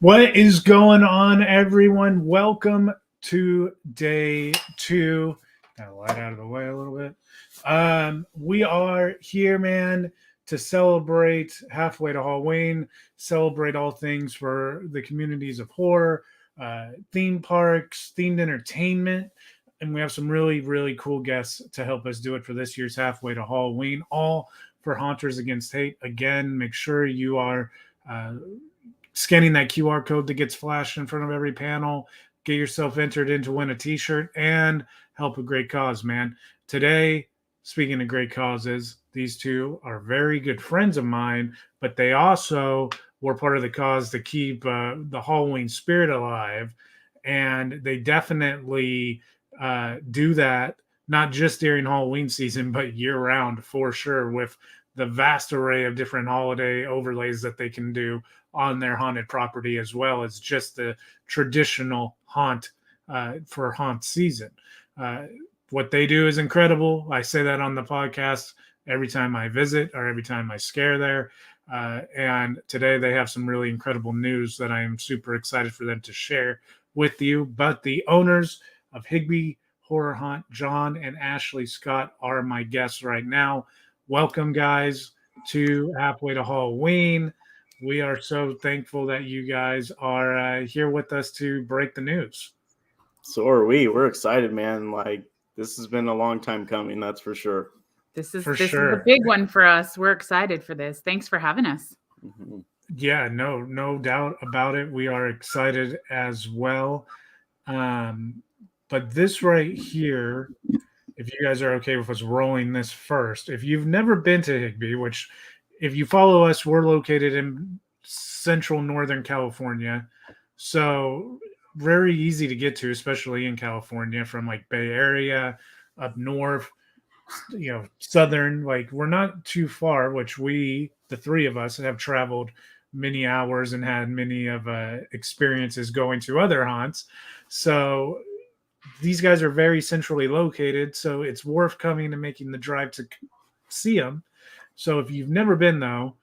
What is going on, everyone? Welcome to day two. Got to light out of the way a little bit. We are here, man, to celebrate halfway to Halloween, celebrate all things for the communities of horror, theme parks, themed entertainment. And we have some really, really cool guests to help us do it for this year's halfway to Halloween, all for Haunters Against Hate. Again, make sure you are scanning that QR code that gets flashed in front of every panel. Get yourself entered in to win a t-shirt and help a great cause, man. Today, speaking of great causes, these two are very good friends of mine, but they also were part of the cause to keep the Halloween spirit alive. And they definitely do that, not just during Halloween season, but year round for sure, with the vast array of different holiday overlays that they can do on their haunted property, as well as just the traditional haunt for haunt season. What they do is incredible. I say that on the podcast every time I visit or every time I scare there. And today they have some really incredible news that I am super excited for them to share with you. But the owners of Higbee Horror Haunt, John and Ashley Scott, are my guests right now. Welcome, guys, to Halfway to Halloween. We are so thankful that you guys are here with us to break the news. So are we. We're excited, man. Like, this has been a long time coming, that's for sure. This is a big one for us. We're excited for this. Thanks for having us. Mm-hmm. Yeah, no doubt about it. We are excited as well. But this right here, if you guys are okay with us rolling this first, if you've never been to Higbee, which if you follow us, we're located in central Northern California. So very easy to get to, especially in California, from like Bay Area up north, southern. Like, we're not too far, which the three of us, have traveled many hours and had many of experiences going to other haunts. So these guys are very centrally located, so it's worth coming and making the drive to see them. So if you've never been, though,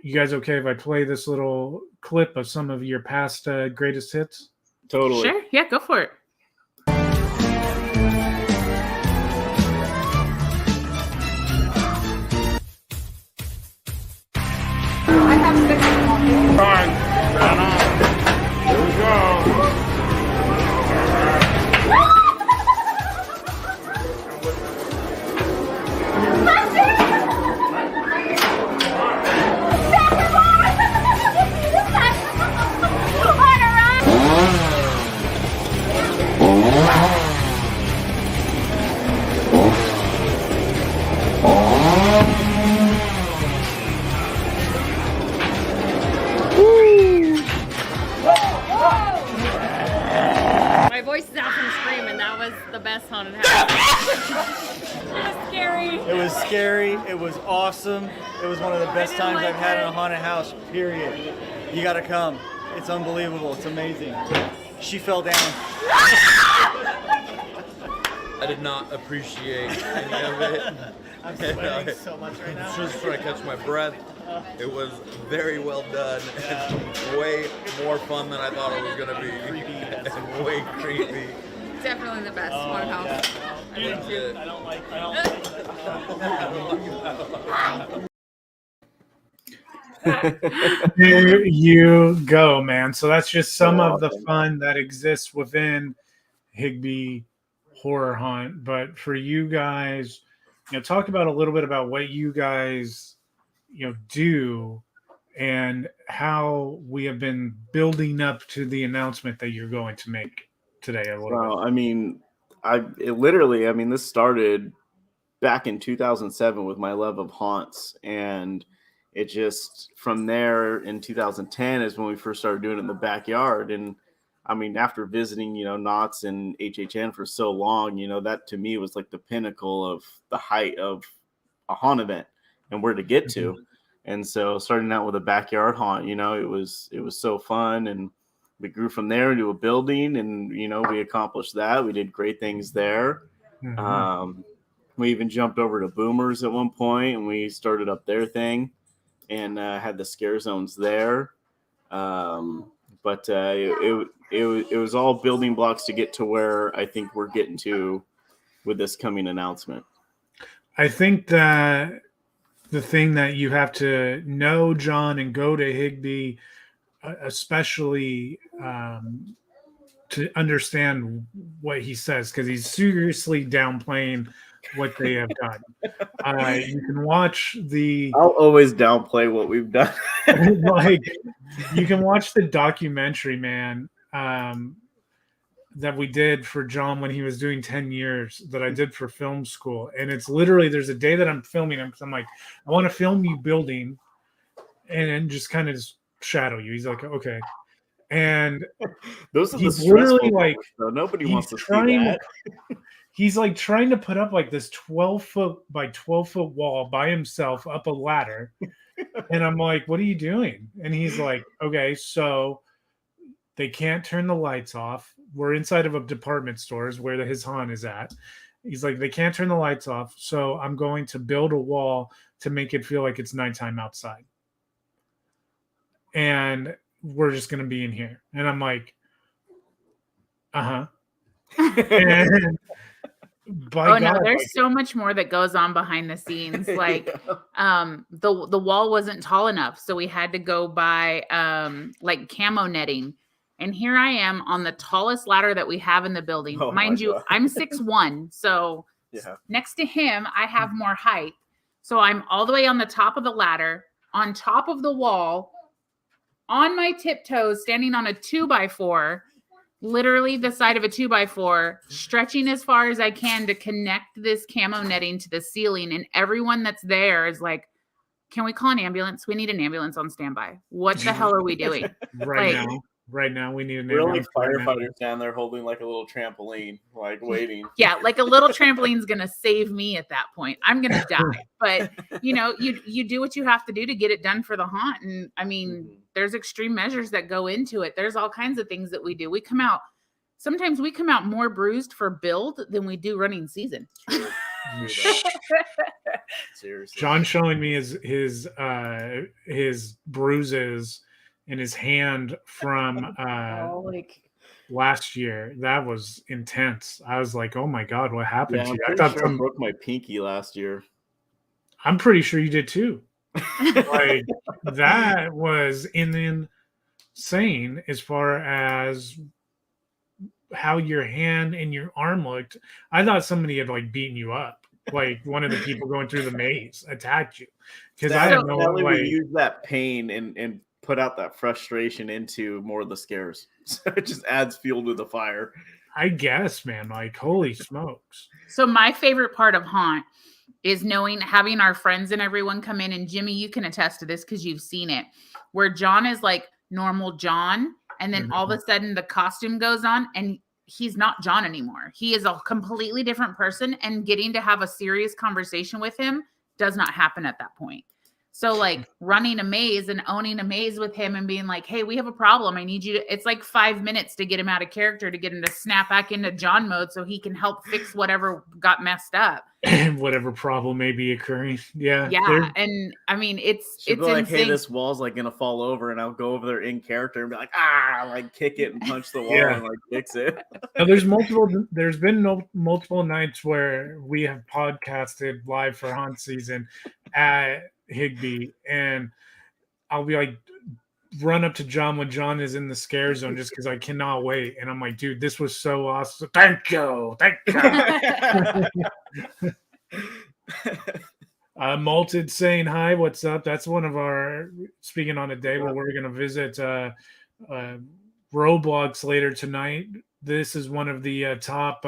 you guys okay if I play this little clip of some of your past greatest hits? Totally. Sure. Yeah, go for it. I have 6 Fine. Here we go. My voice is out from screaming. That was the best haunted house. It was scary. It was scary. It was awesome. It was one of the best times I've had in a haunted house, period. You gotta come. It's unbelievable. It's amazing. She fell down. I did not appreciate any of it. I'm sweating so much right now. Just trying to catch my breath. It was very well done. And way more fun than I thought it was gonna be. And way creepy. Definitely the best haunted house. Yeah. I don't like There you go, man. So that's just some of the fun that exists within Higbee Horror Haunt. But for you guys, talk about a little bit about what you guys, do and how we have been building up to the announcement that you're going to make today a little bit. I mean, this started back in 2007 with my love of haunts, and it just, from there in 2010 is when we first started doing it in the backyard. And I mean, after visiting, Knott's and HHN for so long, that to me was like the pinnacle of the height of a haunt event and where to get to. Mm-hmm. And so starting out with a backyard haunt, it was so fun. And we grew from there into a building, and, we accomplished that. We did great things there. Mm-hmm. We even jumped over to Boomers at one point, and we started up their thing and had the scare zones there. but it was all building blocks to get to where I think we're getting to with this coming announcement. I think that the thing that you have to know, John, and go to Higbee, especially to understand what he says, because he's seriously downplaying what they have done. You can watch I'll always downplay what we've done. like you can watch the documentary, man, that we did for John when he was doing 10 years that I did for film school. And it's literally, there's a day that I'm filming him because I'm like, I want to film you building and just kind of just shadow you. He's like, okay. And those are he's the literally like, though. Nobody wants to see that. He's like trying to put up like this 12-foot by 12-foot wall by himself up a ladder. And I'm like, what are you doing? And he's like, okay, so they can't turn the lights off. We're inside of a department store is where his haunt is at. He's like, they can't turn the lights off. So I'm going to build a wall to make it feel like it's nighttime outside. And we're just going to be in here. And I'm like, uh-huh. And God, no, there's so much more that goes on behind the scenes. Like, the wall wasn't tall enough. So we had to go buy, like camo netting. And here I am on the tallest ladder that we have in the building. Oh, mind you, I'm 6'1". So next to him, I have more height. So I'm all the way on the top of the ladder, on top of the wall, on my tiptoes, standing on a 2x4, literally the side of a 2x4, stretching as far as I can to connect this camo netting to the ceiling. And everyone that's there is like, can we call an ambulance? We need an ambulance on standby. What the hell are we doing? Right now, we need an ambulance. Really, firefighters down there holding like a little trampoline, like waiting. Yeah, like a little trampoline's gonna save me at that point. I'm gonna die. But you do what you have to do to get it done for the haunt. And I mean, there's extreme measures that go into it. There's all kinds of things that we do. Sometimes we come out more bruised for build than we do running season. Seriously. John showing me his bruises in his hand from last year. That was intense. I was like, oh my God, what happened to you? I thought I broke my pinky last year. I'm pretty sure you did too. Like that was insane as far as how your hand and your arm looked. I thought somebody had like beaten you up. Like one of the people going through the maze attacked you. Because I didn't know we use that pain and put out that frustration into more of the scares. So it just adds fuel to the fire. I guess, man. Like, holy smokes. So my favorite part of Haunt is having our friends and everyone come in. And Jimmy, you can attest to this because you've seen it, where John is like normal John. And then all of a sudden the costume goes on and he's not John anymore. He is a completely different person, and getting to have a serious conversation with him does not happen at that point. So like running a maze and owning a maze with him and being like, hey, we have a problem. I need you to, it's like 5 minutes to get him out of character, to get him to snap back into John mode so he can help fix whatever got messed up. Whatever problem may be occurring. Yeah. Yeah. And I mean, it's like, insane. hey, this wall's like going to fall over, and I'll go over there in character and be like, like kick it and punch the wall and like fix it. Now, there's been multiple nights where we have podcasted live for haunt season at Higbee, and I'll be like, run up to John when John is in the scare zone just because I cannot wait. And I'm like, dude, this was so awesome. Thank you. Malted saying hi, what's up? That's one of our, speaking on a day where we're going to visit Roblox later tonight. This is one of the top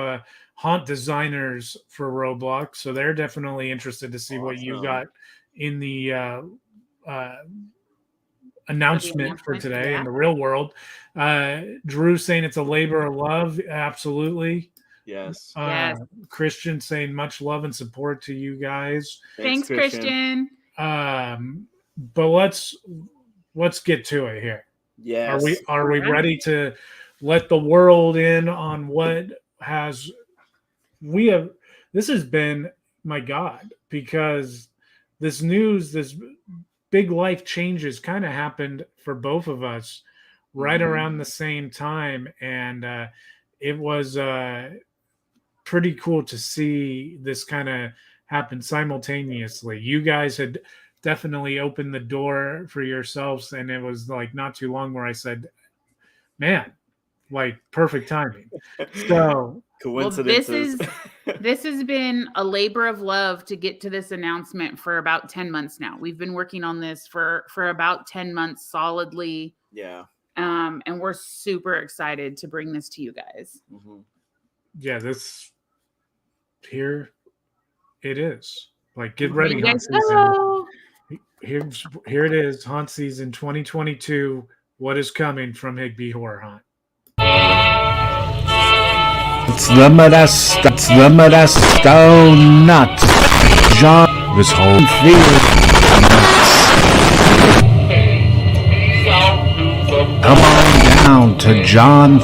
haunt designers for Roblox, so they're definitely interested to see what you got in the announcement for today in the real world. Drew saying it's a labor of love. Absolutely. Yes. Christian saying much love and support to you guys. Thanks Christian. But let's get to it here. Yes. Are we ready to let the world in on what this has been, my God, because this big life changes kind of happened for both of us right around the same time, and it was pretty cool to see this kind of happen simultaneously. You guys had definitely opened the door for yourselves, and it was like not too long where I said, man, like perfect timing. So Coincidences. This has been a labor of love to get to this announcement for about 10 months now. We've been working on this for about 10 months solidly. Yeah. And we're super excited to bring this to you guys. Mm-hmm. Yeah, this here it is. Like, get ready, haunt season. Here it is, haunt season 2022. What is coming from Higbee Horror Haunt? It's the Modesto nuts. John, this whole field nuts. Come on down to John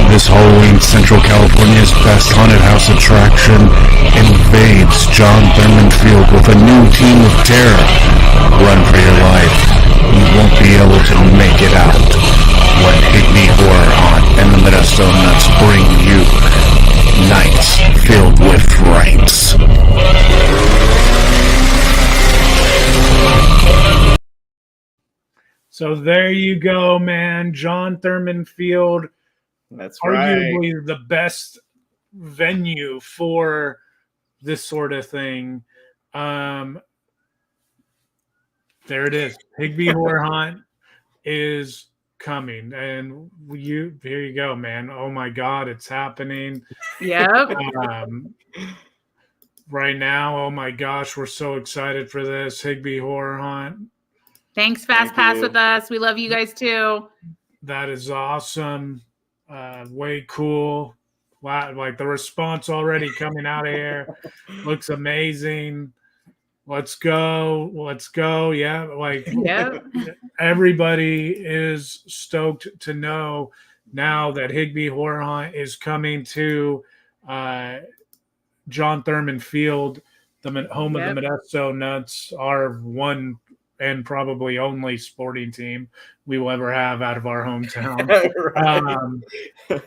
This Halloween, Central California's best haunted house attraction invades John Thurman Field with a new team of terror. Run for your life. You won't be able to make it out when Higbee Horror Haunt and the Modesto Nuts bring you nights filled with frights. So there you go, man. John Thurman Field. That's right. Arguably the best venue for this sort of thing. There it is. Higbee Horror Haunt is coming, and here you go, man. Oh my God, it's happening. Yep. Right now, oh my gosh, we're so excited for this Higbee Horror Haunt. Thanks, Fast Pass with us. We love you guys too. That is awesome. Way cool. Wow, like the response already coming out of here looks amazing. Let's go. Yeah, like everybody is stoked to know now that Higbee Horror Haunt is coming to John Thurman Field, the home of the Modesto Nuts, our one and probably only sporting team we will ever have out of our hometown. So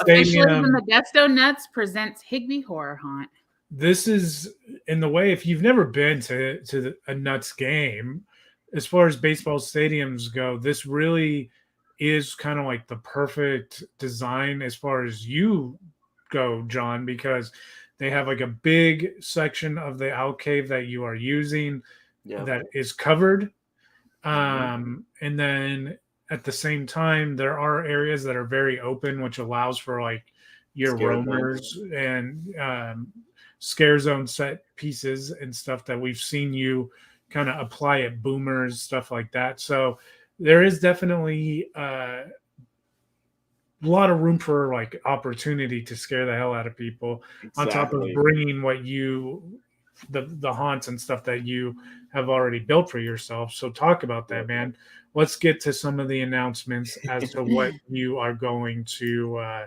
officially, the Modesto Nuts presents Higbee Horror Haunt. This is, in the way, if you've never been to a Nuts game, as far as baseball stadiums go, this really is kind of like the perfect design as far as you go, John, because they have like a big section of the alcove that you are using that is covered. And then at the same time, there are areas that are very open, which allows for like your roamers and scare zone set pieces and stuff that we've seen you kind of apply at boomers, stuff like that. So there is definitely a lot of room for like opportunity to scare the hell out of people on top of bringing what the haunts and stuff that you have already built for yourself. So talk about that, man. Let's get to some of the announcements as to what you are going to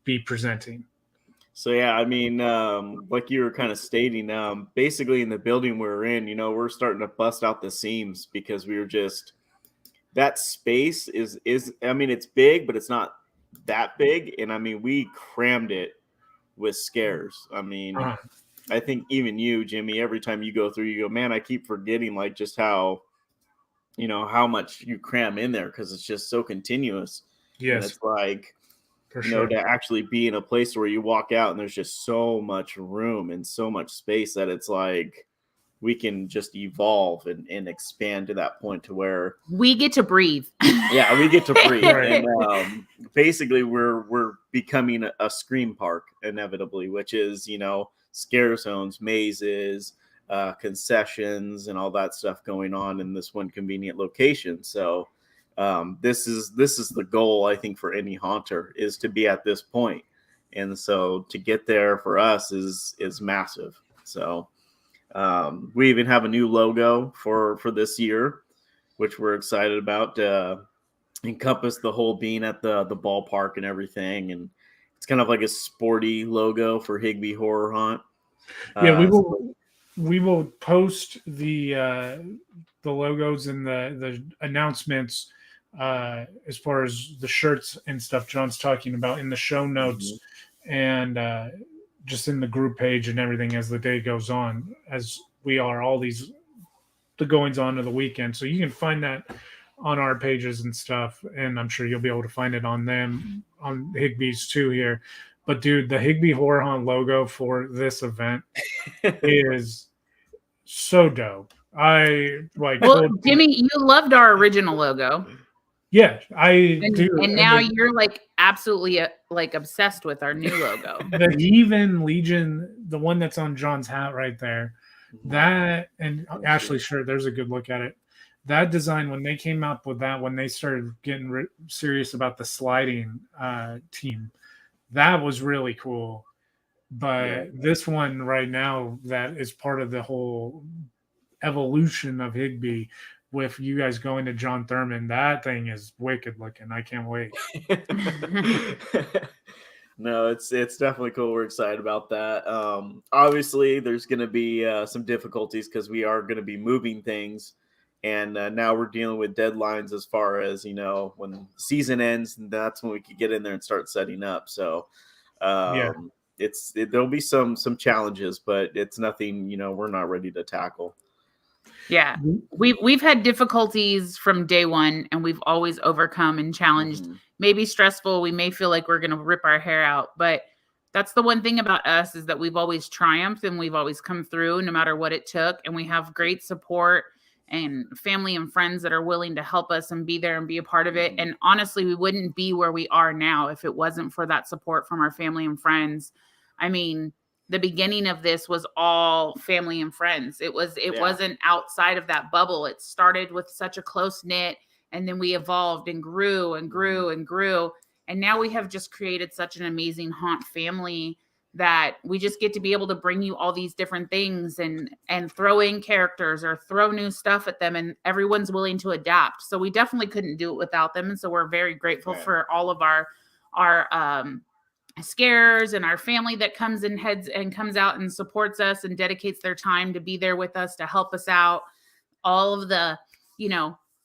be presenting. So, yeah, I mean, like you were kind of stating, basically in the building we're in, we're starting to bust out the seams because we were just, that space is, I mean, it's big, but it's not that big. And I mean, we crammed it with scares. I mean, I think even you, Jimmy, every time you go through, you go, man, I keep forgetting like just how much you cram in there because it's just so continuous. Yes. And it's like, for sure, to actually be in a place where you walk out and there's just so much room and so much space that it's like we can just evolve and expand to that point to where we get to breathe. Yeah, we get to breathe. Right. And basically we're becoming a scream park inevitably, which is, scare zones, mazes, concessions, and all that stuff going on in this one convenient location. So this is the goal, I think, for any haunter, is to be at this point. And so to get there for us is massive. So We even have a new logo for this year, which we're excited about. Encompass the whole being at the ballpark and everything, and it's kind of like a sporty logo for Higbee Horror Haunt. Yeah, we will post the logos and the announcements as far as the shirts and stuff John's talking about in the show notes and just in the group page and everything as the day goes on, as we are all the goings on of the weekend. So you can find that on our pages and stuff, and I'm sure you'll be able to find it on them, on Higbee's too here. But dude, the Higbee Horror Haunt logo for this event is so dope. I like. Well, Jimmy, you loved our original logo. Yeah, I do. And now you're like absolutely like obsessed with our new logo. The Heathen Legion, the one that's on John's hat right there, that, and Ashley, sure, there's a good look at it. That design, when they came up with that, when they started getting serious about the sliding team, that was really cool. But this one right now, that is part of the whole evolution of Higbee, with you guys going to John Thurman, that thing is wicked looking. I can't wait. No, it's definitely cool. We're excited about that. Obviously, there's going to be some difficulties because we are going to be moving things. And now we're dealing with deadlines as far as, when the season ends, and that's when we could get in there and start setting up. So there'll be some challenges, but it's nothing, we're not ready to tackle. Yeah, we've had difficulties from day one, and we've always overcome and challenged. Maybe stressful. We may feel like we're going to rip our hair out, but that's the one thing about us, is that we've always triumphed and we've always come through no matter what it took. And we have great support and family and friends that are willing to help us and be there and be a part of it. And honestly, we wouldn't be where we are now if it wasn't for that support from our family and friends. I mean, the beginning of this was all family and friends. It wasn't outside of that bubble. It started with such a close knit, and then we evolved and grew and grew and grew. And now we have just created such an amazing haunt family that we just get to be able to bring you all these different things and throw in characters or throw new stuff at them, and everyone's willing to adapt. So we definitely couldn't do it without them. And so we're very grateful for all of our scares and our family that comes out and supports us and dedicates their time to be there with us to help us out. All of the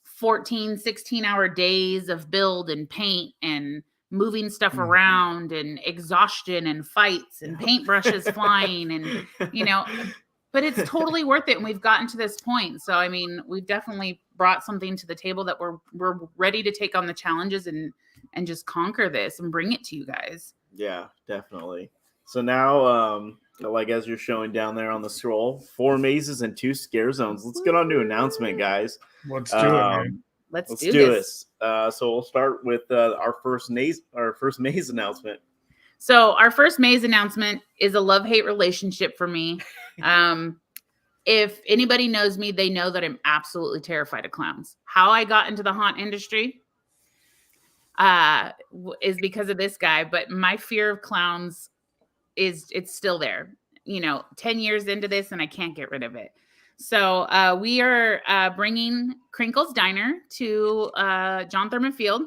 14 16-hour days of build and paint and moving stuff around and exhaustion and fights and paintbrushes flying and but it's totally worth it, and we've gotten to this point. So I mean, we've definitely brought something to the table that we're ready to take on the challenges and just conquer this and bring it to you guys. Yeah, definitely. So now, like as you're showing down there on the scroll, 4 mazes and 2 scare zones. Let's get on to announcement, guys. Let's do it, man. Let's do this. So we'll start with our first maze announcement. So our first maze announcement is a love-hate relationship for me. If anybody knows me, they know that I'm absolutely terrified of clowns. How I got into the haunt industry is because of this guy, but my fear of clowns it's still there, 10 years into this, and I can't get rid of it. So we are bringing Crinkle's Diner to John Thurman Field.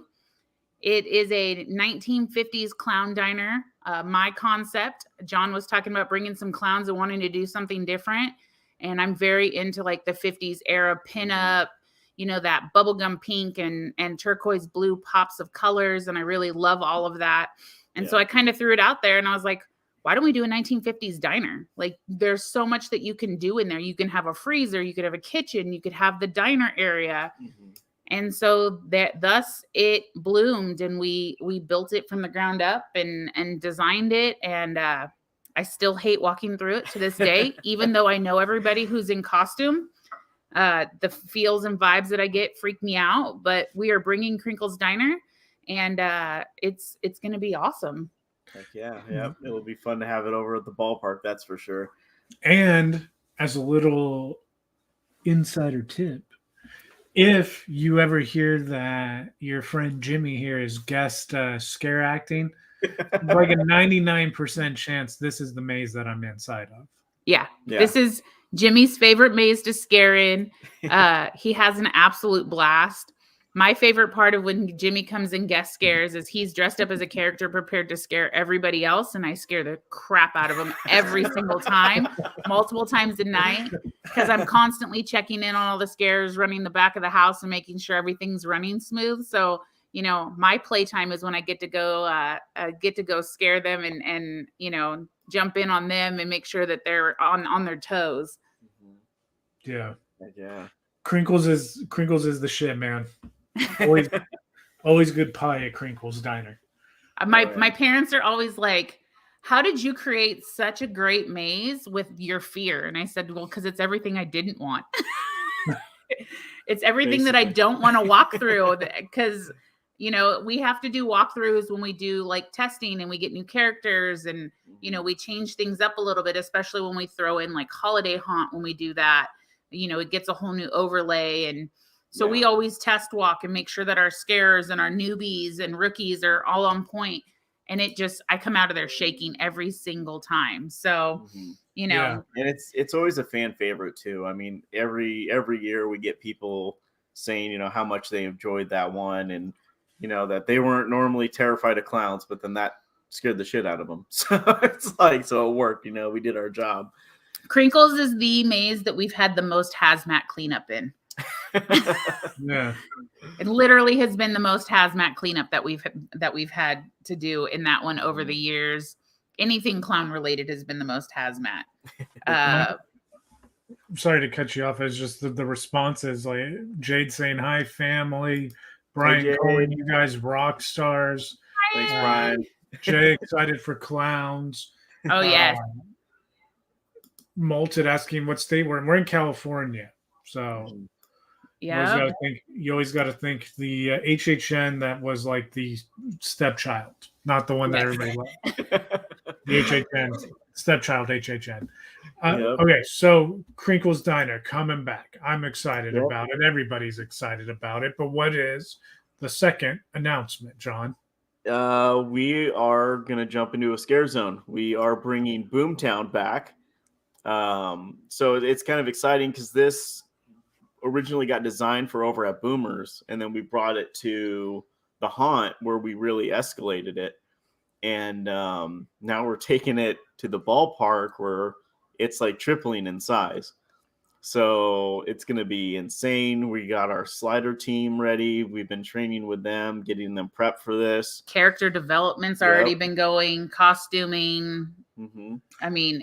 It is a 1950s clown diner. My concept, John was talking about bringing some clowns and wanting to do something different. And I'm very into like the 50s era pinup, that bubblegum pink and turquoise blue pops of colors. And I really love all of that. And so I kind of threw it out there, and I was like, why don't we do a 1950s diner? Like, there's so much that you can do in there. You can have a freezer, you could have a kitchen, you could have the diner area. And so thus it bloomed, and we built it from the ground up and designed it. And I still hate walking through it to this day, even though I know everybody who's in costume. The feels and vibes that I get freak me out, but we are bringing Crinkle's Diner, and it's going to be awesome. Heck yeah. It will be fun to have it over at the ballpark, that's for sure. And as a little insider tip, if you ever hear that your friend Jimmy here is guest scare acting, like a 99% chance this is the maze that I'm inside of. Yeah. This is, Jimmy's favorite maze to scare in. He has an absolute blast. My favorite part of when Jimmy comes in guest scares is he's dressed up as a character prepared to scare everybody else, and I scare the crap out of him every single time, multiple times a night, because I'm constantly checking in on all the scares, running the back of the house and making sure everything's running smooth. So, you know, my playtime is when I get to go scare them and you know, jump in on them and make sure that they're on their toes. Yeah. Yeah. Crinkles is the shit, man. Always good pie at Crinkles Diner. My parents are always like, how did you create such a great maze with your fear? And I said, well, because it's everything I didn't want. It's everything that I don't want to walk through, because, you know, we have to do walkthroughs when we do like testing and we get new characters, and, you know, we change things up a little bit, especially when we throw in like Holiday Haunt. When we do that, you know, it gets a whole new overlay. And so we always test walk and make sure that our scares and our newbies and rookies are all on point. And I come out of there shaking every single time. So, you know, and it's always a fan favorite too. I mean, every year we get people saying, you know, how much they enjoyed that one, and, you know, that they weren't normally terrified of clowns, but then that scared the shit out of them. So it's like, so it worked, you know, we did our job. Crinkles is the maze that we've had the most hazmat cleanup in. Yeah, it literally has been the most hazmat cleanup that we've had to do in that one over the years. Anything clown related has been the most hazmat. Sorry to cut you off. It's just the responses, like Jade saying hi, family. Brian Hey, calling you guys rock stars. Thanks, Brian. Jay excited for clowns. Oh yes. Malted asking what state we're in. We're in California, so yeah. You always got to think the HHN that was like the stepchild, not the one that everybody loved. The HHN stepchild HHN. Okay, so Crinkles Diner coming back. I'm excited about it. Everybody's excited about it. But what is the second announcement, John? We are gonna jump into a scare zone. We are bringing Boomtown back. So it's kind of exciting because this originally got designed for over at Boomers, and then we brought it to the Haunt where we really escalated it. And now we're taking it to the ballpark where it's like tripling in size. So it's going to be insane. We got our slider team ready. We've been training with them, getting them prepped for this. Character development's already been going, costuming. I mean,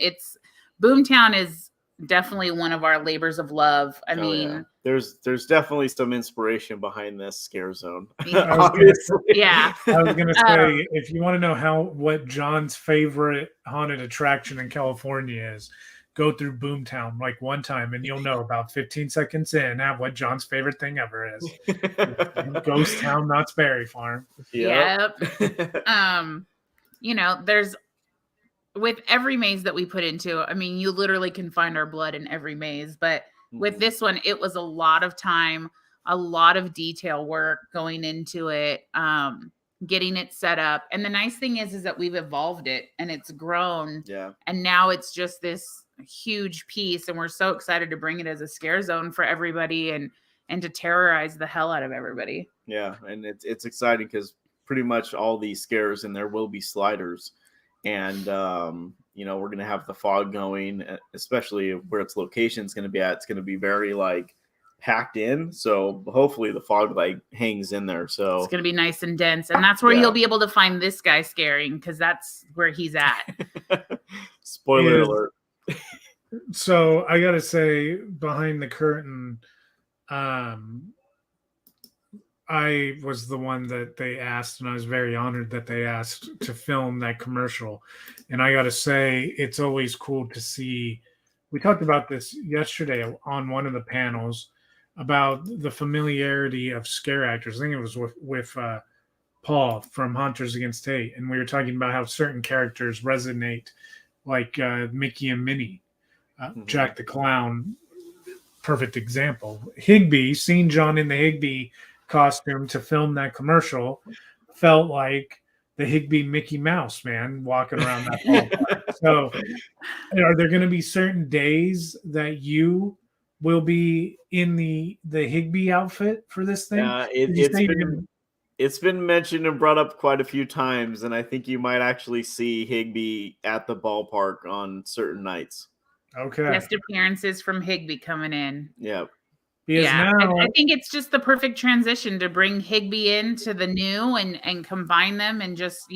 Boomtown is definitely one of our labors of love. I mean, there's definitely some inspiration behind this scare zone. Obviously. Yeah. I was gonna say, if you want to know what John's favorite haunted attraction in California is, go through Boomtown like one time and you'll know about 15 seconds in what John's favorite thing ever is. Ghost Town, Knott's Berry Farm. Yep. You know, with every maze that we put into, I mean, you literally can find our blood in every maze. But with this one, it was a lot of time, a lot of detail work going into it, getting it set up. And the nice thing is that we've evolved it and it's grown. Yeah. And now it's just this huge piece. And we're so excited to bring it as a scare zone for everybody and to terrorize the hell out of everybody. Yeah. And it's exciting because pretty much all these scares in there will be sliders. And, you know, we're going to have the fog going, especially where its location is going to be at. It's going to be very like packed in. So hopefully the fog like hangs in there. So it's going to be nice and dense. And that's where you'll be able to find this guy scaring, because that's where he's at. Spoiler alert. So I got to say, behind the curtain, I was the one that they asked, and I was very honored that they asked to film that commercial. And I got to say, it's always cool to see. We talked about this yesterday on one of the panels about the familiarity of scare actors. I think it was with Paul from Hunters Against Hate. And we were talking about how certain characters resonate, like Mickey and Minnie, Jack the Clown, perfect example. Higbee, seeing John in the Higbee costume to film that commercial felt like the Higbee Mickey Mouse, man, walking around that ballpark. So, are there going to be certain days that you will be in the Higbee outfit for this thing? Did you say you're gonna- It's been mentioned and brought up quite a few times, and I think you might actually see Higbee at the ballpark on certain nights. Okay. Guest appearances from Higbee coming in. Yeah. Because Yeah, now, I think it's just the perfect transition to bring Higbee into the new and combine them and just,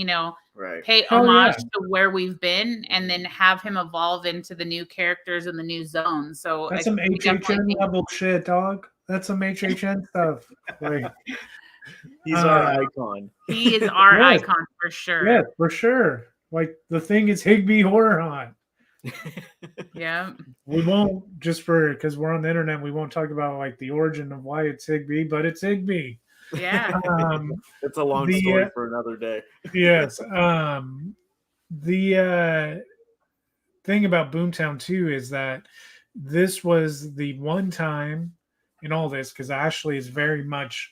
Right. pay Oh, homage yeah. to where we've been and then have him evolve into the new characters and the new zones. So that's some we definitely HHN think- level shit, dog. That's some HHN stuff. Like, He's our icon. he is our Yes. icon for sure. yeah, for sure. Like, the thing is Higbee Horror Haunt. Yeah. We won't, just because we're on the internet, we won't talk about like the origin of why it's Higbee, but it's Higbee. Yeah. It's a long The, story for another day. Yes. The thing about Boomtown too is that this was the one time in all this, because Ashley is very much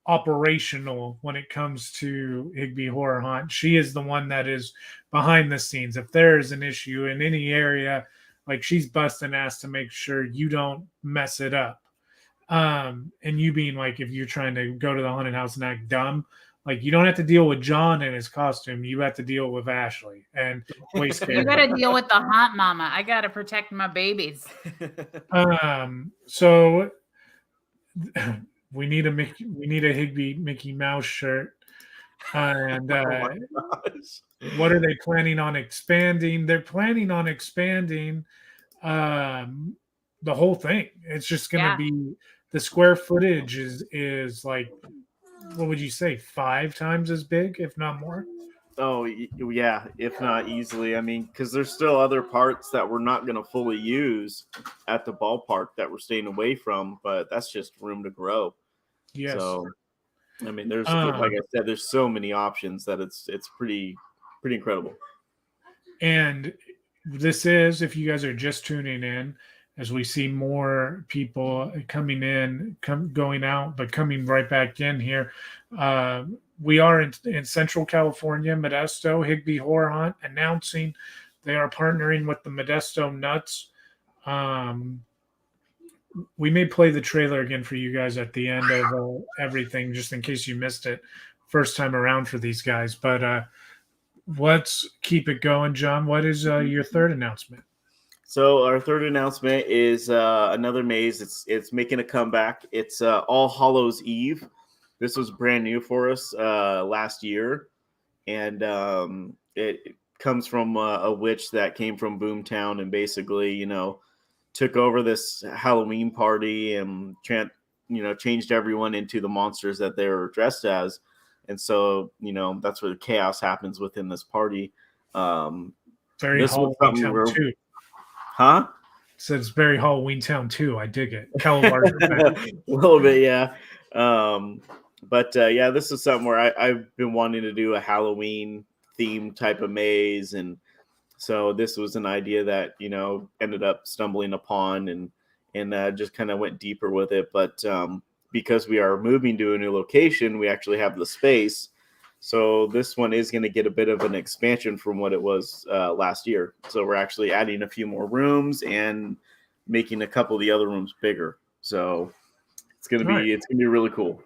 operational when it comes to Higbee Horror Haunt. She is the one that is behind the scenes. If there is an issue in any area, like, she's busting ass to make sure you don't mess it up. And you being like, if you're trying to go to the haunted house and act dumb, like, you don't have to deal with John and his costume. You have to deal with Ashley and voice You got to deal with the haunt mama. I got to protect my babies. So we need a Higbee Mickey Mouse shirt. And what are they planning on expanding? They're planning on expanding the whole thing. It's just going to be, the square footage is like, what would you say, 5 times as big, if not more? Oh, yeah, if not easily. I mean, because there's still other parts that we're not going to fully use at the ballpark that we're staying away from, but that's just room to grow. Yes. So, I mean, there's like I said, there's so many options that it's pretty incredible. And this is, if you guys are just tuning in, as we see more people coming in, going out, but coming right back in here. We are in Central California, Modesto, Higbee Horror Haunt, announcing they are partnering with the Modesto Nuts. We may play the trailer again for you guys at the end of everything, just in case you missed it first time around for these guys. But let's keep it going, John. What is your third announcement? So our third announcement is another maze. It's making a comeback. It's All Hallows Eve. This was brand new for us last year, and it comes from a witch that came from Boomtown and basically, took over this Halloween party and changed everyone into the monsters that they were dressed as, and so that's where the chaos happens within this party. Very Halloween Town too. Huh? So it's very Halloween Town too. I dig it. A little bit, yeah. But this is something where I've been wanting to do a Halloween theme type of maze, and so this was an idea that ended up stumbling upon and just kind of went deeper with it. But because we are moving to a new location, we actually have the space. So this one is going to get a bit of an expansion from what it was last year. So we're actually adding a few more rooms and making a couple of the other rooms bigger. So it's going to be really cool.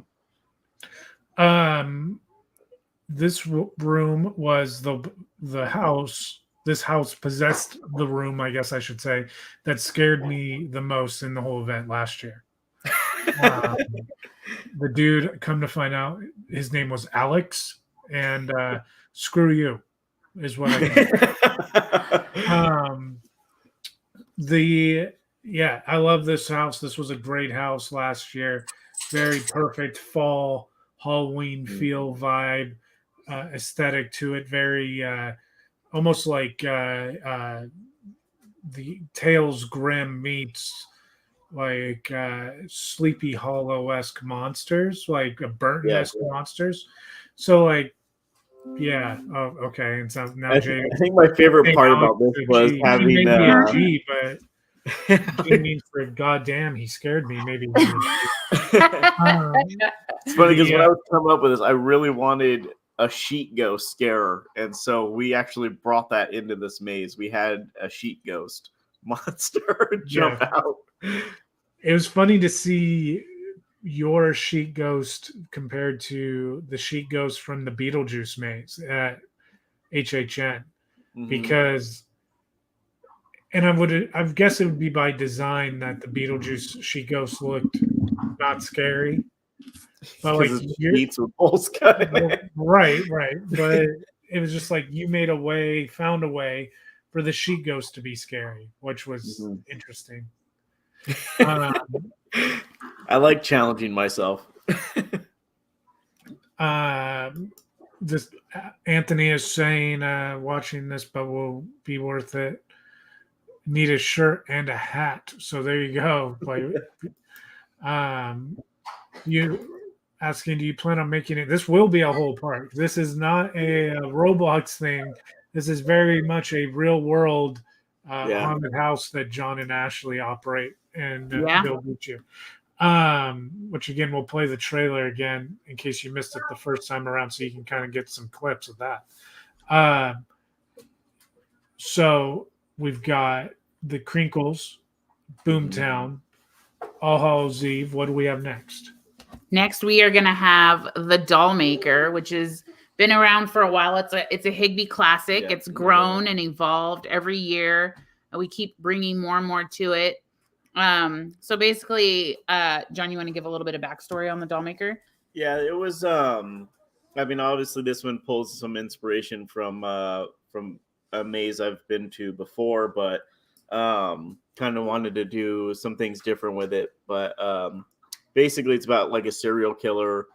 This room was the house. This house possessed the room, I guess I should say, that scared me the most in the whole event last year. The dude, come to find out, his name was Alex, and screw you is what I think. I love this house. This was a great house last year. Very perfect fall Halloween feel vibe, aesthetic to it. Very almost like the Tales Grim meets like Sleepy Hollow-esque monsters, like a Burton-esque monsters. So like, okay. And so now I think my favorite part about this was having G, but G means for goddamn, he scared me. Maybe. It's funny because when I was coming up with this, I really wanted a sheet ghost scarer, and so we actually brought that into this maze. We had a sheet ghost monster jump out. It was funny to see your sheet ghost compared to the sheet ghost from the Beetlejuice maze at HHN, because, and I guess it would be by design that the Beetlejuice sheet ghost looked not scary, but like beats with holes cut in it. Right, but it was just like you found a way for the sheet ghost to be scary, which was interesting. I like challenging myself. This Anthony is saying, watching this, but will be worth it. Need a shirt and a hat. So there you go. Like, you asking, do you plan on making it? This will be a whole park. This is not a Roblox thing. This is very much a real world haunted house that John and Ashley operate and build with you. Which again, we'll play the trailer again in case you missed it the first time around, so you can kind of get some clips of that. So we've got the Crinkles, Boomtown, All Hallows Eve. What do we have next? Next, we are going to have the Doll Maker, which has been around for a while. It's a Higbee classic. It's grown and evolved every year. We keep bringing more and more to it. So basically, John, you want to give a little bit of backstory on the Doll Maker? Yeah, it was. I mean, obviously, this one pulls some inspiration from a maze I've been to before, but kind of wanted to do some things different with it. But basically, it's about like a serial killer,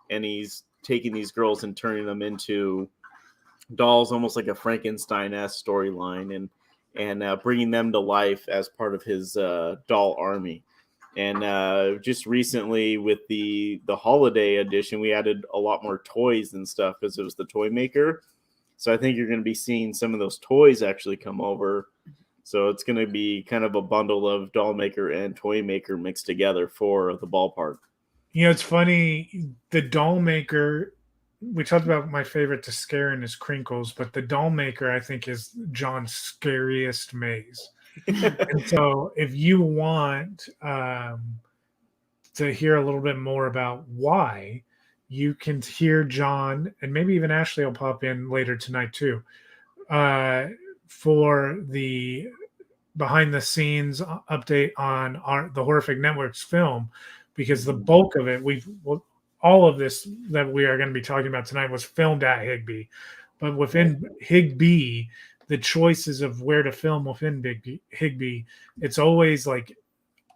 and he's taking these girls and turning them into dolls, almost like a Frankenstein-esque storyline, and bringing them to life as part of his doll army. And just recently with the holiday edition, we added a lot more toys and stuff because it was the Toy Maker. So I think you're going to be seeing some of those toys actually come over. So it's going to be kind of a bundle of Doll Maker and Toy Maker mixed together for the ballpark. You know, it's funny, the Doll Maker, we talked about my favorite to scare in is Crinkles, but the Doll Maker, I think, is John's scariest maze. And so if you want to hear a little bit more about why, you can hear John, and maybe even Ashley will pop in later tonight too, for the behind the scenes update on the Horrific Network's film, because the bulk of it, all of this that we are going to be talking about tonight was filmed at Higbee, but within Higbee, the choices of where to film within Higbee, it's always like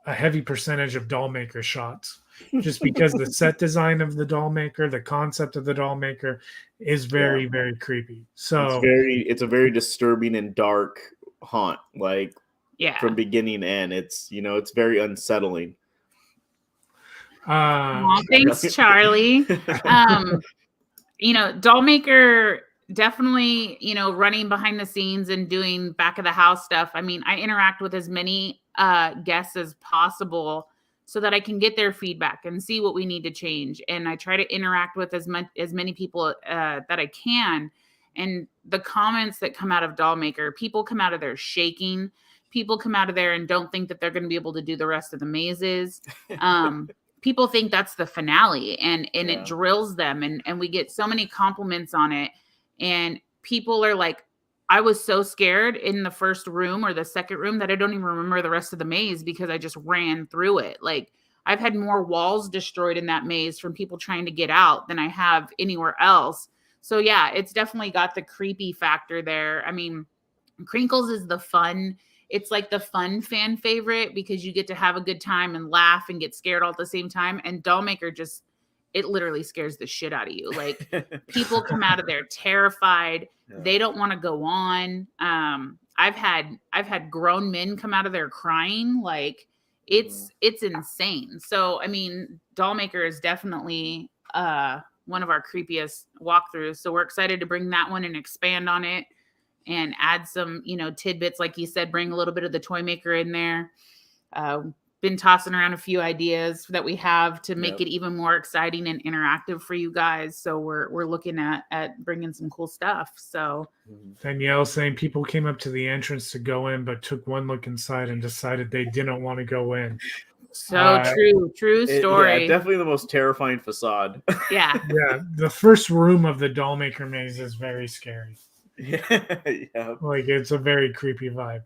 a heavy percentage of Doll Maker shots, just because the set design of the Doll Maker, the concept of the Doll Maker is very, very creepy. So it's a very disturbing and dark haunt, like from beginning to end. It's very unsettling. Thanks, Charlie. Doll Maker definitely, running behind the scenes and doing back of the house stuff. I mean, I interact with as many guests as possible so that I can get their feedback and see what we need to change. And I try to interact with as many people that I can. And the comments that come out of Doll Maker, people come out of there shaking. People come out of there and don't think that they're going to be able to do the rest of the mazes. People think that's the finale, and it drills them. And we get so many compliments on it. And people are like, I was so scared in the first room or the second room that I don't even remember the rest of the maze because I just ran through it. Like, I've had more walls destroyed in that maze from people trying to get out than I have anywhere else. So yeah, it's definitely got the creepy factor there. I mean, Crinkles is the fun. It's like the fun fan favorite because you get to have a good time and laugh and get scared all at the same time. And Doll Maker it literally scares the shit out of you. Like, people come out of there terrified. Yeah. They don't want to go on. I've had grown men come out of there crying. Like, it's insane. So, I mean, Doll Maker is definitely one of our creepiest walkthroughs. So we're excited to bring that one and expand on it and add some, tidbits. Like you said, bring a little bit of the Toy Maker in there. been tossing around a few ideas that we have to make Yep. it even more exciting and interactive for you guys. So we're looking at bringing some cool stuff. So Danielle saying people came up to the entrance to go in, but took one look inside and decided they didn't want to go in. true story. Yeah, definitely the most terrifying facade. Yeah. Yeah, the first room of the Dollmaker maze is very scary. Yeah. Like, it's a very creepy vibe.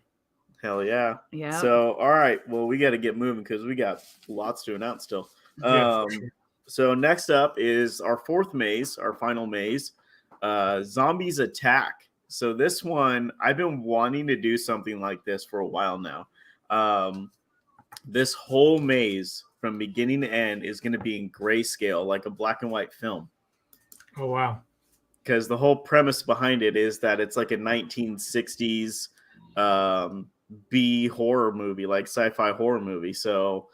Hell yeah. Yeah. So, all right. Well, we got to get moving because we got lots to announce still. Yeah, for sure. So next up is our fourth maze, our final maze, Zombies Attack. So this one, I've been wanting to do something like this for a while now. This whole maze from beginning to end is going to be in grayscale, like a black and white film. Oh, wow. Because the whole premise behind it is that it's like a 1960s B horror movie, like sci-fi horror movie. So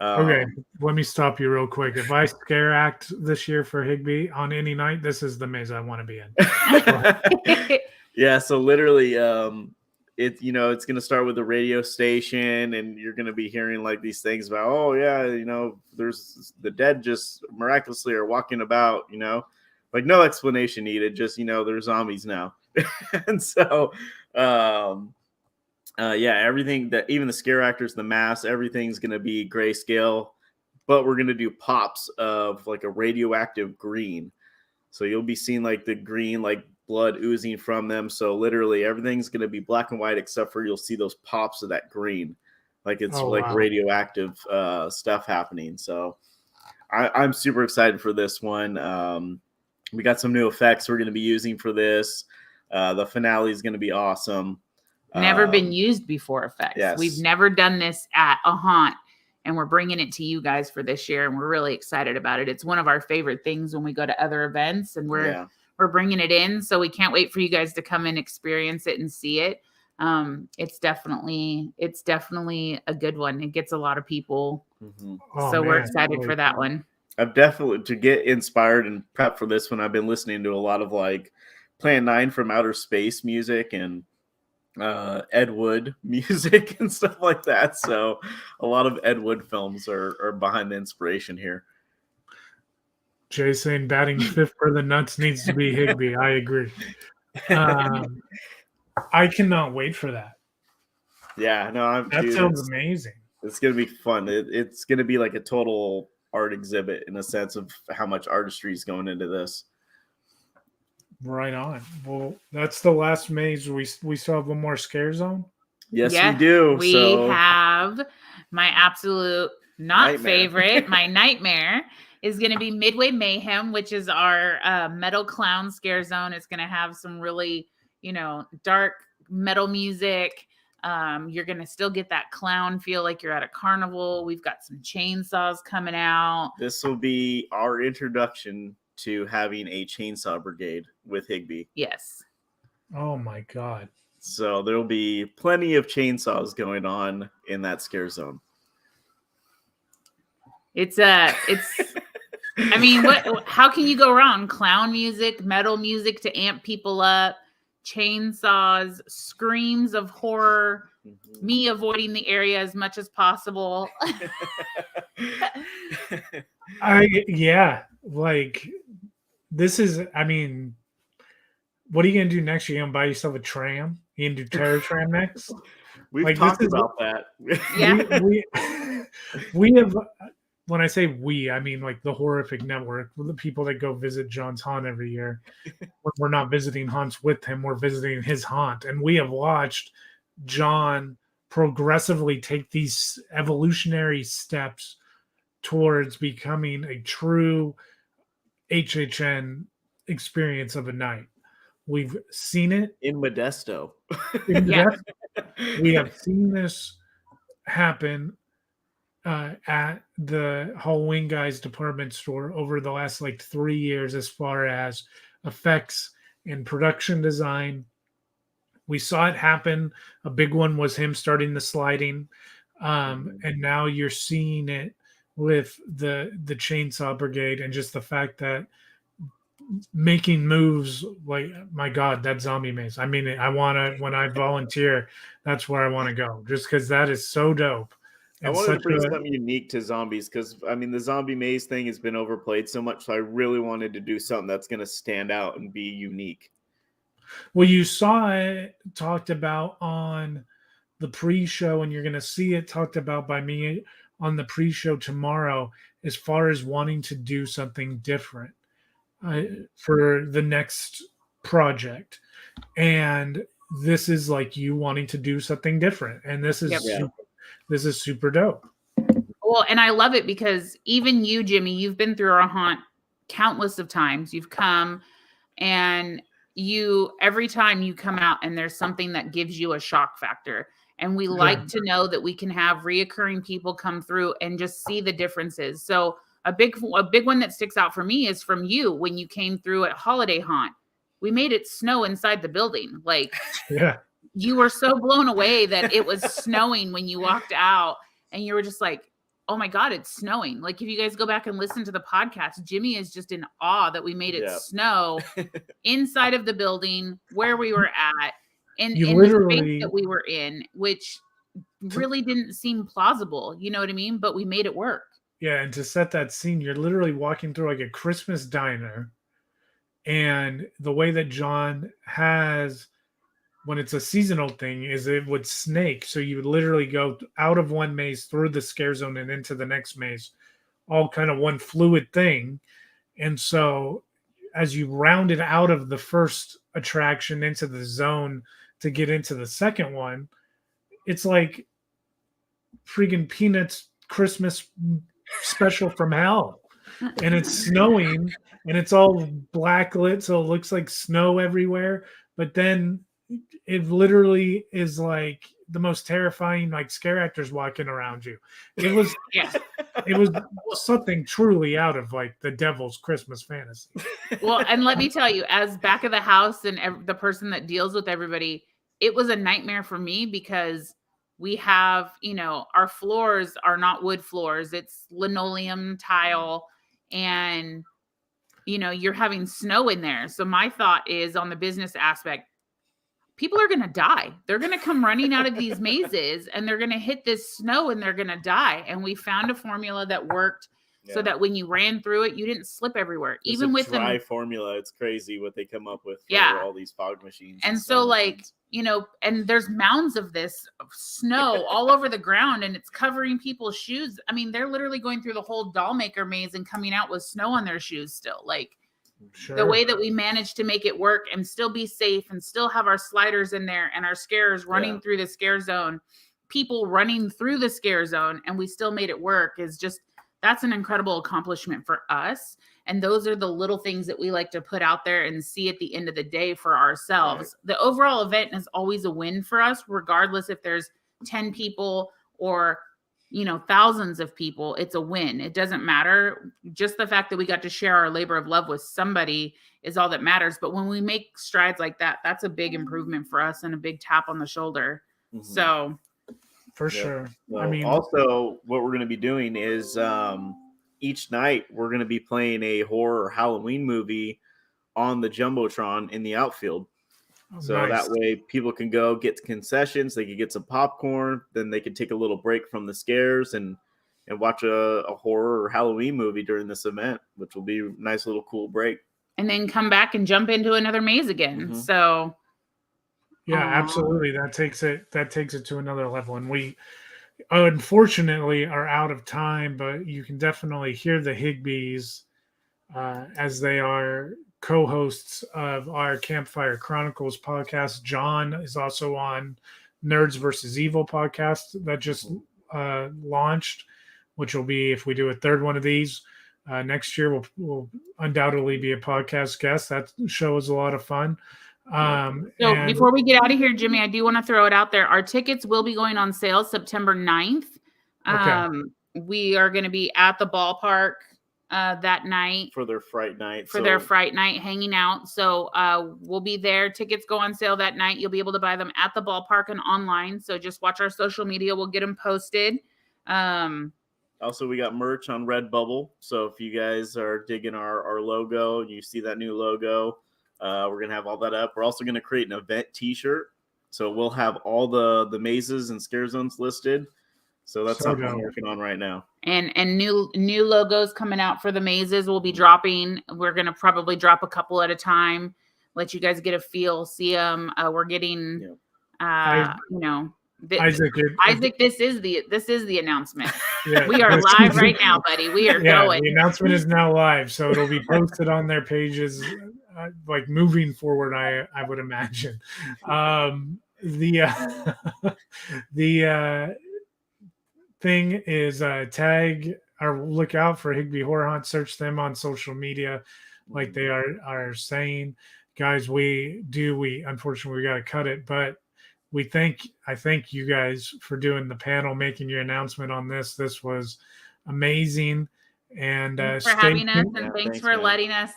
Okay, let me stop you real quick. If I scare act this year for Higbee on any night, this is the maze I want to be in. Yeah, so literally it's going to start with a radio station, and you're going to be hearing like these things about, oh yeah, there's the dead just miraculously are walking about, like no explanation needed, just they're zombies now. And so yeah, everything, that even the scare actors, the masks, everything's going to be grayscale, but we're going to do pops of like a radioactive green. So you'll be seeing like the green, like blood oozing from them. So literally everything's going to be black and white, except for you'll see those pops of that green. Like it's wow. radioactive stuff happening. So I'm super excited for this one. We got some new effects we're going to be using for this. The finale is going to be awesome. Never been used before effects. Yes. We've never done this at a haunt, and we're bringing it to you guys for this year, and we're really excited about it. It's one of our favorite things when we go to other events, and we're bringing it in, so we can't wait for you guys to come and experience it and see it. It's definitely a good one. It gets a lot of people, so we're excited for that one. I've definitely, to get inspired and prep for this one, I've been listening to a lot of like Plan 9 from Outer Space music and Ed Wood music and stuff like that. So a lot of Ed Wood films are behind the inspiration here. Jay saying batting fifth for the nuts needs to be Higbee. I agree. I cannot wait for that. Yeah, no, that sounds amazing. It's gonna be fun. It's gonna be like a total art exhibit in a sense of how much artistry is going into this. Right on. Well, that's the last maze. We still have one more scare zone. Yes, we do. We have my absolute favorite. My nightmare is going to be Midway Mayhem, which is our metal clown scare zone. It's going to have some really, dark metal music. You're going to still get that clown feel like you're at a carnival. We've got some chainsaws coming out. This will be our introduction to having a chainsaw brigade with Higbee. Yes. Oh my God. So there'll be plenty of chainsaws going on in that scare zone. I mean, how can you go wrong? Clown music, metal music to amp people up, chainsaws, screams of horror, me avoiding the area as much as possible. Like this is, I mean, what are you going to do next? You're going to buy yourself a tram? You going to do Terror Tram next? We've talked about that. Yeah. We have, when I say we, I mean like the Horrific Network, the people that go visit John's haunt every year. We're not visiting haunts with him. We're visiting his haunt. And we have watched John progressively take these evolutionary steps towards becoming a true HHN experience of a night. We've seen it in Modesto. We have seen this happen at the Halloween Guys department store over the last 3 years as far as effects and production design. We saw it happen. A big one was him starting the sliding. And now you're seeing it with the Chainsaw Brigade, and just the fact that making moves like, my God, that zombie maze. I mean, I want to, when I volunteer, that's where I want to go, just because that is so dope. I and wanted to such bring a something unique to zombies because I mean the zombie maze thing has been overplayed so much, so I really wanted to do something that's going to stand out and be unique. well, you saw it talked about on the pre-show, and you're going to see it talked about by me on the pre-show tomorrow, as far as wanting to do something different for the next project. And this is like you wanting to do something different, and this is Yep. Yeah. this is super dope. Well, and I love it because even you, Jimmy, you've been through our haunt countless of times. You've come and every time you come out and there's something that gives you a shock factor. And we like to know that we can have reoccurring people come through and just see the differences. So a big one that sticks out for me is from you when you came through at Holiday Haunt. We made it snow inside the building. Like, Yeah. you were so blown away that it was snowing when you walked out, and you were just like, oh my God, it's snowing. Like, if you guys go back and listen to the podcast, Jimmy is just in awe that we made it snow inside of the building where we were at, in the space that we were in, which really didn't seem plausible. You know what I mean? But we made it work. Yeah, and to set that scene, you're literally walking through like a Christmas diner, and the way that John has, when it's a seasonal thing, is it would snake. So you would literally go out of one maze through the scare zone and into the next maze, all kind of one fluid thing. And so as you rounded out of the first attraction into the zone to get into the second one, it's like freaking Peanuts Christmas special from hell. And it's snowing and it's all black lit, so it looks like snow everywhere. But then it literally is like the most terrifying, like, scare actors walking around you. It was it was something truly out of like the devil's Christmas fantasy. Well, and let me tell you, as back of the house and the person that deals with everybody, it was a nightmare for me because we have, our floors are not wood floors. It's linoleum tile, and, you're having snow in there. So my thought is, on the business aspect, people are going to die. They're going to come running out of these mazes and they're going to hit this snow and they're going to die. And we found a formula that worked so that when you ran through it, you didn't slip everywhere. It's even with dry formula. It's crazy what they come up with for all these fog machines. And so machines. And there's mounds of this snow all over the ground, and it's covering people's shoes. I mean, they're literally going through the whole doll maker maze and coming out with snow on their shoes still. Like, the way that we managed to make it work and still be safe and still have our sliders in there and our scarers running through the scare zone, people running through the scare zone, and we still made it work, is just, that's an incredible accomplishment for us. And those are the little things that we like to put out there and see at the end of the day for ourselves. Right. The overall event is always a win for us, regardless if there's 10 people or thousands of people. It's a win. It doesn't matter. Just the fact that we got to share our labor of love with somebody is all that matters. But when we make strides like that, that's a big improvement for us and a big tap on the shoulder. Mm-hmm. So for sure. Well, I mean, also what we're going to be doing is each night we're going to be playing a horror Halloween movie on the Jumbotron in the outfield. So that way people can go get concessions, they can get some popcorn, then they can take a little break from the scares and watch a horror or Halloween movie during this event, which will be a nice little cool break. And then come back and jump into another maze again. Mm-hmm. So yeah, absolutely. That takes it to another level. And we unfortunately are out of time, but you can definitely hear the Higbees as they are co-hosts of our Campfire Chronicles podcast. John is also on Nerds vs. Evil podcast that just launched, which will be, if we do a third one of these next year, will undoubtedly be a podcast guest. That show is a lot of fun. So before we get out of here, Jimmy, I do want to throw it out there. Our tickets will be going on sale September 9th. We are going to be at the ballpark that night for their fright night. Hanging out. So we'll be there. Tickets go on sale that night. You'll be able to buy them at the ballpark and online. So just watch our social media. We'll get them posted. Also, we got merch on Redbubble. So if you guys are digging our logo and you see that new logo, we're going to have all that up. We're also going to create an event t-shirt. So we'll have all the mazes and scare zones listed. So that's So something I'm dope. working on right now. And new logos coming out for the mazes will be dropping. We're gonna probably drop a couple at a time, let you guys get a feel, see them. We're getting, Isaac, Isaac, this is the announcement. yeah, We are this live is- right now, buddy. We are Yeah, going. the announcement is now live, so it'll be posted on their pages, like moving forward. I would imagine. The thing is tag or look out for Higbee Horror Haunt. Search them on social media, like they are saying. Guys, we unfortunately we got to cut it, but I thank you guys for doing the panel, making your announcement on this. This was amazing. And Thanks for having us, and Yeah, thanks thanks, for man. letting us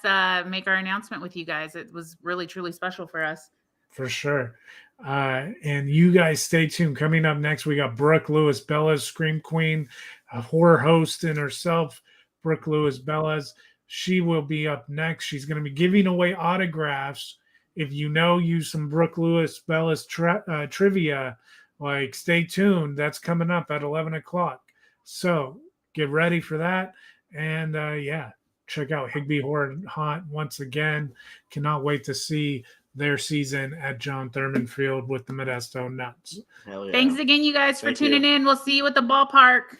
make our announcement with you guys. It was really, truly special for us. for sure. And you guys stay tuned. Coming up next, we got Brooke Lewis Bellas, Scream Queen, a horror host in herself, Brooke Lewis Bellas. She will be up next. She's going to be giving away autographs. If you know you some Brooke Lewis Bellas trivia, like stay tuned. That's coming up at 11 o'clock. So get ready for that. And check out Higbee Horror Haunt once again. Cannot wait to see their season at John Thurman Field with the Modesto Nuts. Hell yeah. Thanks again, you guys, for Thank tuning you. in. We'll see you at the ballpark.